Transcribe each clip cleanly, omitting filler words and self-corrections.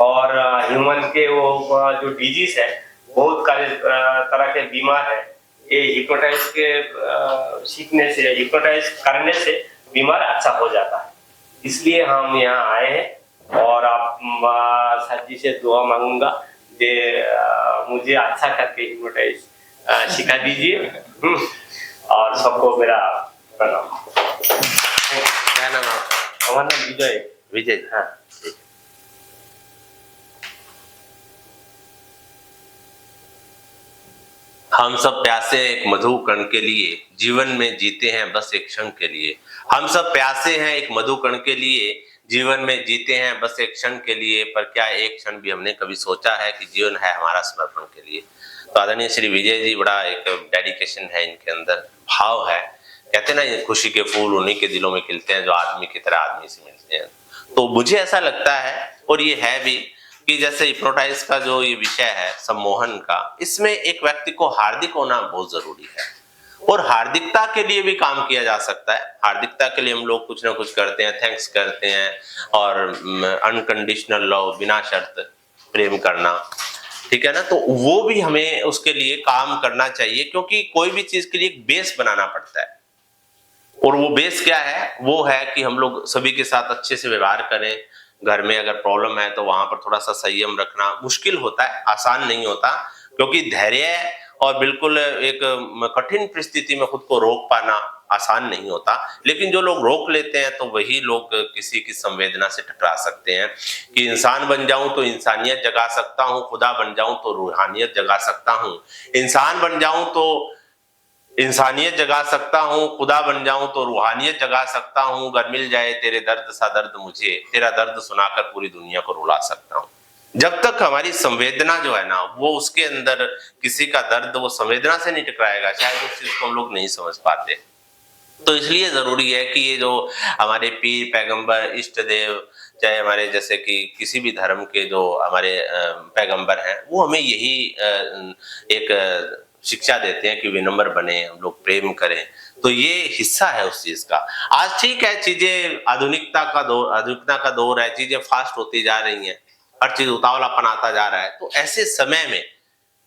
और ह्यूमन के वो जो डिजीज है, बहुत तरह के बीमार है, ये हिप्नोटाइज के सीखने से, हिप्नोटाइज करने से बीमार अच्छा हो जाता है। इसलिए हम यहाँ आए हैं और आप सर जी से दुआ मांगूंगा कि मुझे अच्छा करके हिप्नोटाइज सिखा दीजिए। और सबको मेरा प्रणाम। क्या नाम है? हमारा नाम विजय। विजय, हाँ। हम सब प्यासे एक मधु कण के लिए, जीवन में जीते हैं बस एक क्षण के लिए। हम सब प्यासे हैं एक मधु कण के लिए, जीवन में जीते हैं बस एक क्षण के लिए। पर क्या एक क्षण भी हमने कभी सोचा है कि जीवन है हमारा समर्पण के लिए? तो आदरणीय श्री विजय जी, बड़ा एक डेडिकेशन है इनके अंदर, भाव है। कहते हैं ना, ये खुशी के फूल उन्हीं के दिलों में खिलते हैं जो आदमी की तरह आदमी से मिलते हैं। तो मुझे ऐसा लगता है, और ये है भी, कि जैसे हिप्नोटाइज का जो ये विषय है सम्मोहन का, इसमें एक व्यक्ति को हार्दिक होना बहुत जरूरी है। और हार्दिकता के लिए भी काम किया जा सकता है। हार्दिकता के लिए हम लोग कुछ ना कुछ करते हैं, थैंक्स करते हैं, और अनकंडीशनल लव, बिना शर्त प्रेम करना, ठीक है ना। तो वो भी हमें उसके लिए काम करना चाहिए, क्योंकि कोई भी चीज के लिए एक बेस बनाना पड़ता है। और वो बेस क्या है? वो है कि हम लोग सभी के साथ अच्छे से व्यवहार करें। घर में अगर प्रॉब्लम है तो वहां पर थोड़ा सा संयम रखना मुश्किल होता है, आसान नहीं होता, क्योंकि धैर्य और बिल्कुल एक कठिन परिस्थिति में खुद को रोक पाना आसान नहीं होता। लेकिन जो लोग रोक लेते हैं तो वही लोग किसी की संवेदना से टकरा सकते हैं। कि इंसान बन जाऊं तो इंसानियत जगा सकता हूं, खुदा बन जाऊं तो रूहानियत जगा सकता हूं। इंसान बन जाऊं तो इंसानियत जगा सकता हूँ, खुदा बन जाऊं तो रूहानियत जगा सकता हूँ। अगर मिल जाए तेरे दर्द सा दर्द मुझे, तेरा दर्द सुनाकर पूरी दुनिया को रुला सकता हूँ। जब तक हमारी संवेदना जो है ना, वो उसके अंदर किसी का दर्द वो संवेदना से नहीं टकराएगा, शायद उस चीज को हम लोग नहीं समझ पाते। तो इसलिए जरूरी है कि ये जो हमारे पीर, पैगंबर, इष्ट देव, चाहे हमारे जैसे कि किसी भी धर्म के जो हमारे पैगंबर हैं, वो हमें यही एक शिक्षा देते हैं कि विनम्र बने, हम लोग प्रेम करें। तो ये हिस्सा है उस चीज का। आज ठीक है, चीजें आधुनिकता का दौर है, चीजें फास्ट होती जा रही हैं, हर चीज उतावलापन आता जा रहा है। तो ऐसे समय में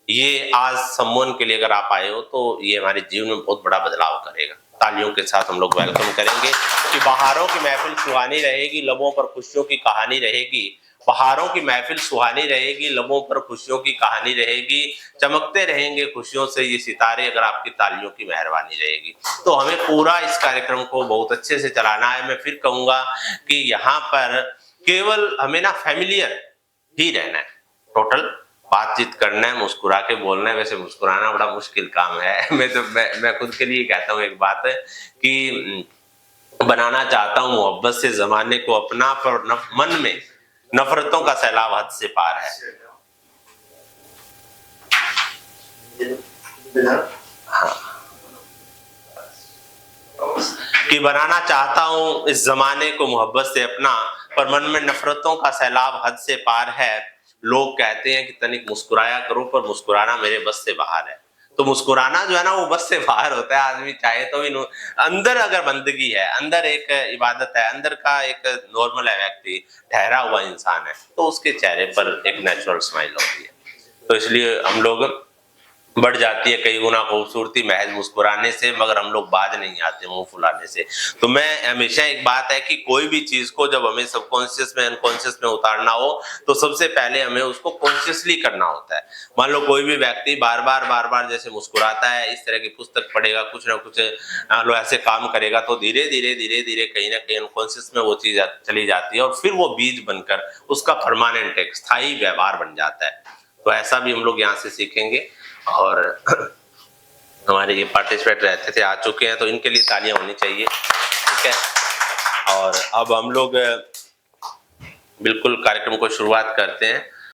ये आज सम्मोहन के लिए अगर आप आए हो तो ये हमारे जीवन में बहुत बड़ा बदलाव करेगा। तालियों के साथ हम लोग वेलकम करेंगे कि बहारों की महफिल सुहानी रहेगी, लबों पर खुशियों की कहानी रहेगी। बहारों की महफिल सुहानी रहेगी, लबों पर खुशियों की कहानी रहेगी। चमकते रहेंगे खुशियों से ये सितारे, अगर आपकी तालियों की मेहरबानी रहेगी। तो हमें पूरा इस कार्यक्रम को बहुत अच्छे से चलाना है। मैं फिर कहूंगा कि यहाँ पर केवल हमें ना फैमिलियर ही रहना है, टोटल बातचीत करना है, मुस्कुरा के बोलना है। वैसे मुस्कुराना बड़ा मुश्किल काम है। मैं खुद के लिए कहता हूँ एक बात है कि बनाना चाहता हूँ मोहब्बत से जमाने को अपना, पर मन में नफरतों का सैलाब हद से पार है। हाँ, कि बनाना चाहता हूँ इस जमाने को मोहब्बत से अपना, पर मन में नफरतों का सैलाब हद से पार है। लोग कहते हैं कि तनिक मुस्कुराया करो, पर मुस्कुराना मेरे बस से बाहर है। तो मुस्कुराना जो है ना, वो बस से बाहर होता है। आदमी चाहे तो भी अंदर अगर बंदगी है, अंदर एक इबादत है, अंदर का एक नॉर्मल है व्यक्ति, ठहरा हुआ इंसान है, तो उसके चेहरे पर एक नेचुरल स्माइल होती है। तो इसलिए हम लोग बढ़ जाती है कई गुना खूबसूरती महज मुस्कुराने से, मगर हम लोग बाज नहीं आते मुंह फुलाने से। तो मैं हमेशा एक बात है कि कोई भी चीज को जब हमें सबकॉन्शियस में, अनकॉन्शियस में उतारना हो, तो सबसे पहले हमें उसको कॉन्शियसली करना होता है। मान लो कोई भी व्यक्ति बार बार जैसे मुस्कुराता है, इस तरह की पुस्तक पढ़ेगा, कुछ ना कुछ लो ऐसे काम करेगा, तो धीरे धीरे कहीं ना कहीं अनकॉन्शियस में वो चीज चली जाती है, और फिर वो बीज बनकर उसका परमानेंट एक स्थायी व्यवहार बन जाता है। तो ऐसा भी हम लोग यहाँ से सीखेंगे। और हमारे ये पार्टिसिपेट रहते थे, आ चुके हैं, तो इनके लिए तालियां होनी चाहिए, ठीक है। और अब हम लोग बिल्कुल कार्यक्रम को शुरुआत करते हैं।